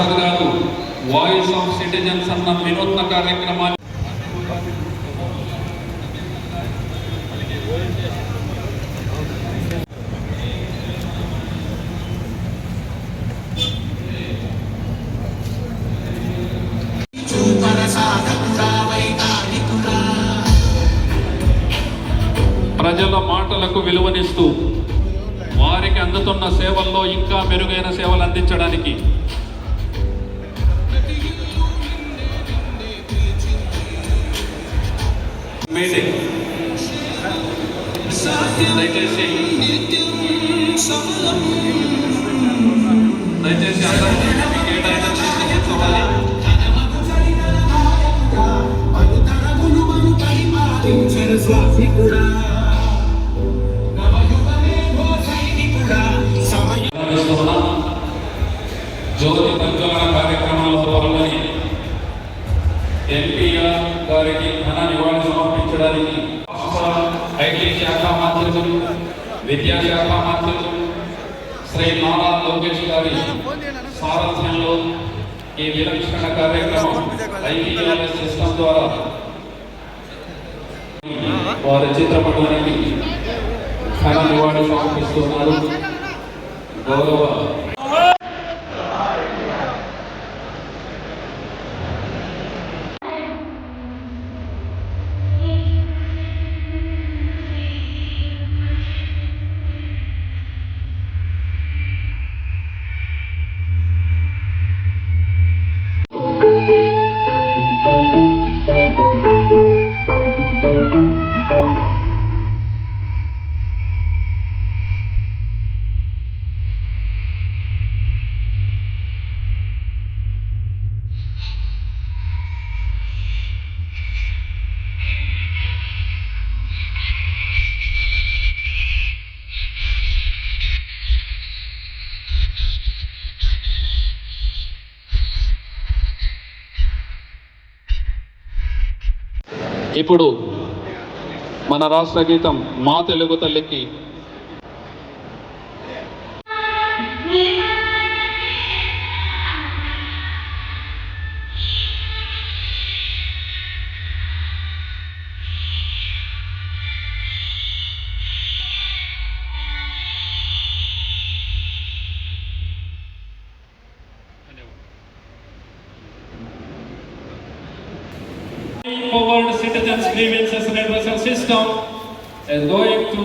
ప్రసాద్ గారు voice of citizens అన్న వినూత్న కార్యక్రమాన్ని ప్రజల మాటలకు విలువనిస్తూ వారికి అందుతున్న సేవల్లో ఇంకా మెరుగైన సేవలు అందించడానికి దయచేసి జ్యోతి ప్రజ్వలన కార్యక్రమంలో పాల్గొని ఎన్టీఆర్ గారికి ఘన నివాళి సమర్పించడానికి ఐటీ శాఖ మంత్రులు, విద్యాశాఖ మంత్రులు శ్రీ నారా లోకేష్ గారి సారథ్యంలో ఈ విలక్షణ కార్యక్రమం ఐపీఎల్ఎస్ సిస్టమ్ ద్వారా వారి చిత్రపటానికి ఘన నివాళి సమర్పిస్తున్నారు. గౌరవ ఇప్పుడు మన రాష్ట్ర గీతం మా తెలుగు తల్లికి forward citizens grievances redressal system is going to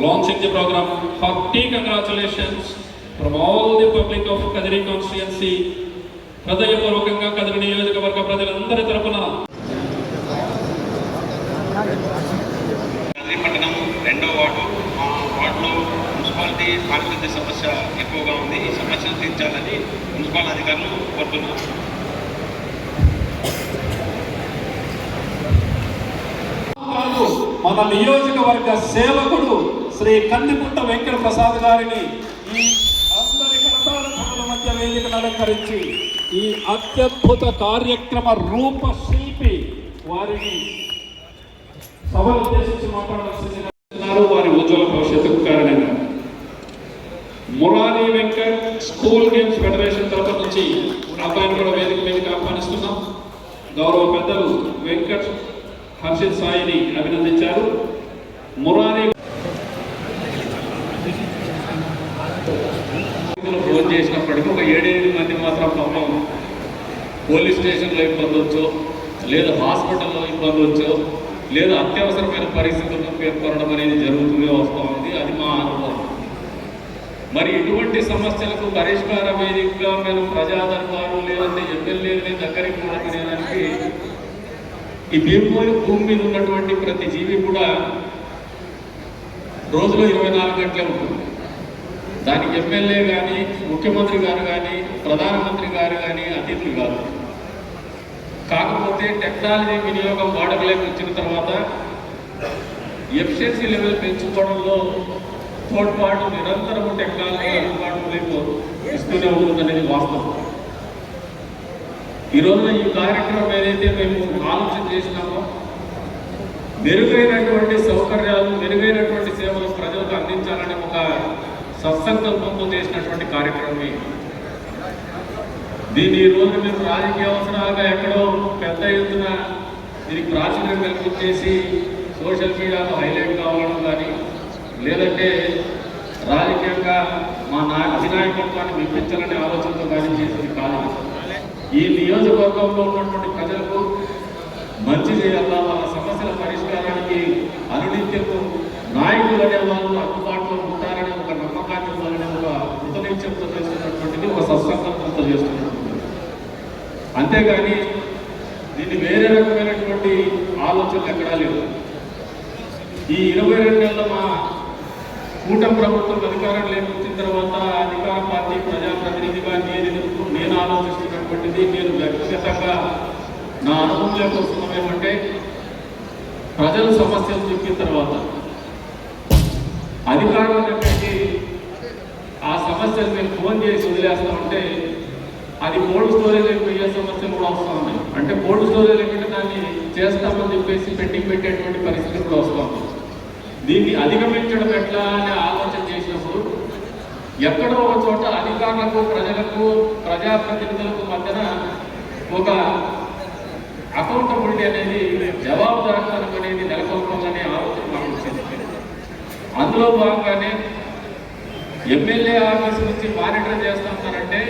launching the program. Hearty congratulations from all the public of Kadiri constituency. హృదయపూర్వకంగా కదిరి నియోజకవర్గ ప్రజలందరి తరపున కదిరి పట్టణం 2వ వార్డు, మా వార్డులో మున్సిపాలిటీ పారిశుద్ధ్య సమస్య ఎక్కువగా ఉంది. ఈ సమస్యను తీర్చాలని మున్సిపల్ అధికారులు కోరుతున్నారు. మన నియోజకవర్గ సేవకుడు శ్రీ కందిపుట్ట వెంకట ప్రసాద్ గారిని ఈ అందరి కరతాళ ధ్వనుల మధ్య వేదికను అలంకరించి ఈ అత్యద్భుత కార్యక్రమ రూపశిల్పి వారిని సభను ఉద్దేశించి మాట్లాడాల్సిందిగా వారి ఉజ్వల భవిష్యత్తుకు కారణంగా Murari Venkat school games federation తరఫు నుంచి అబ్బాయిని కూడా వేదిక మీదకి ఆహ్వానిస్తున్నాం. గౌరవ పెద్దలు వెంకట్ హర్షిత్ సాయిని అభినందించారు. మురారి ఫోన్ చేసినప్పటికీ ఒక 7-8 మంది మాత్రం పాపం పోలీస్ స్టేషన్లో ఇబ్బంది వచ్చో, లేదా హాస్పిటల్లో ఇబ్బంది వచ్చో, లేదా అత్యవసరమైన పరిస్థితులను పేర్కొనడం అనేది జరుగుతూనే వస్తూ ఉంది. అది మా అనుభవం. మరి ఇటువంటి సమస్యలకు పరిష్కార వేదికగా మేము ప్రజా దర్బారు లేదంటే ఎమ్మెల్యేలని దగ్గరికి పోవడానికి ఈ భూమి మీద ఉన్నటువంటి ప్రతి జీవి కూడా రోజులో 24 గంటలే ఉంటుంది. దానికి ఎమ్మెల్యే కానీ, ముఖ్యమంత్రి గారు కానీ, ప్రధానమంత్రి గారు కానీ అతిథులు కాదు. కాకపోతే టెక్నాలజీ వినియోగం వాడకలేక వచ్చిన తర్వాత ఎఫిషియన్సీ లెవెల్ పెంచుకోవడంలో తోడ్పాటు నిరంతరము టెక్నాలజీ అందుబాటులోకి ఇస్తూనే ఉంటుందనేది వాస్తవం. ఈరోజు ఈ కార్యక్రమం ఏదైతే మేము ఆలోచన చేసినామో మెరుగైనటువంటి సౌకర్యాలు, మెరుగైనటువంటి సేవలు ప్రజలకు అందించాలని ఒక సత్సంకల్పంతో చేసినటువంటి కార్యక్రమం. దీన్ని ఈ రోజు మీరు రాజకీయ అవసరాలుగా ఎక్కడో పెద్ద ఎత్తున దీనికి ప్రాచుర్యం కల్పించేసి సోషల్ మీడియాలో హైలైట్ కావడం కానీ లేదంటే రాజకీయంగా మా అధినాయకత్వాన్ని మెప్పించాలనే ఆలోచనతో కానీ చేసేది కాదు. ఈ నియోజకవర్గంలో ఉన్నటువంటి ప్రజలకు మంచి చేయాలా, వాళ్ళ సమస్యల పరిష్కారానికి అనునిత్యము నాయకులు అనే వాళ్ళు అందుబాటులో ఉంటారనే ఒక నమ్మకాన్ని ఇవ్వాలనే ఒక కృతనిశ్చయంతో చేస్తున్నటువంటిది ఒక సత్సంకల్పంతో చేస్తున్నటువంటిది. అంతేగాని దీన్ని వేరే రకమైనటువంటి ఆలోచనలు ఎక్కడా లేవు. ఈ 22 నెలల మా కూటమి ప్రభుత్వం అధికారంలోకి వచ్చిన తర్వాత అధికార పార్టీ ప్రజాప్రతినిధిగా నేను ఆలోచిస్తున్నటువంటిది, నేను వ్యక్తిగతంగా నా అనుభవంలోకి వస్తున్నాం ఏమంటే, ప్రజల సమస్యలు చెప్పిన తర్వాత అధికారులను పెట్టి ఆ సమస్యలు మేము ఫోన్ చేసి వదిలేస్తామంటే అది కోల్డ్ స్టోరేజ్ అయిపోయే సమస్యలు కూడా వస్తూ ఉన్నాయి. అంటే కోల్డ్ స్టోరేజ్ ఏంటంటే దాన్ని చేస్తామని చెప్పేసి పెండింగ్ పెట్టేటువంటి పరిస్థితి కూడా వస్తూ ఉంది. దీన్ని అధిగమించడం ఎట్లా అని ఆలోచన చేసినప్పుడు ఎక్కడో ఒక చోట అధికారులకు ప్రజలకు ప్రజాప్రతినిధులకు మధ్యన ఒక అకౌంటబిలిటీ అనేది, జవాబుదారితనం అనేది నెలకొల్పాలనే ఆలోచన మాకు వచ్చింది. అందులో భాగంగానే ఎమ్మెల్యే ఆఫీస్ నుంచి మానిటర్ చేస్తామన్నారంటే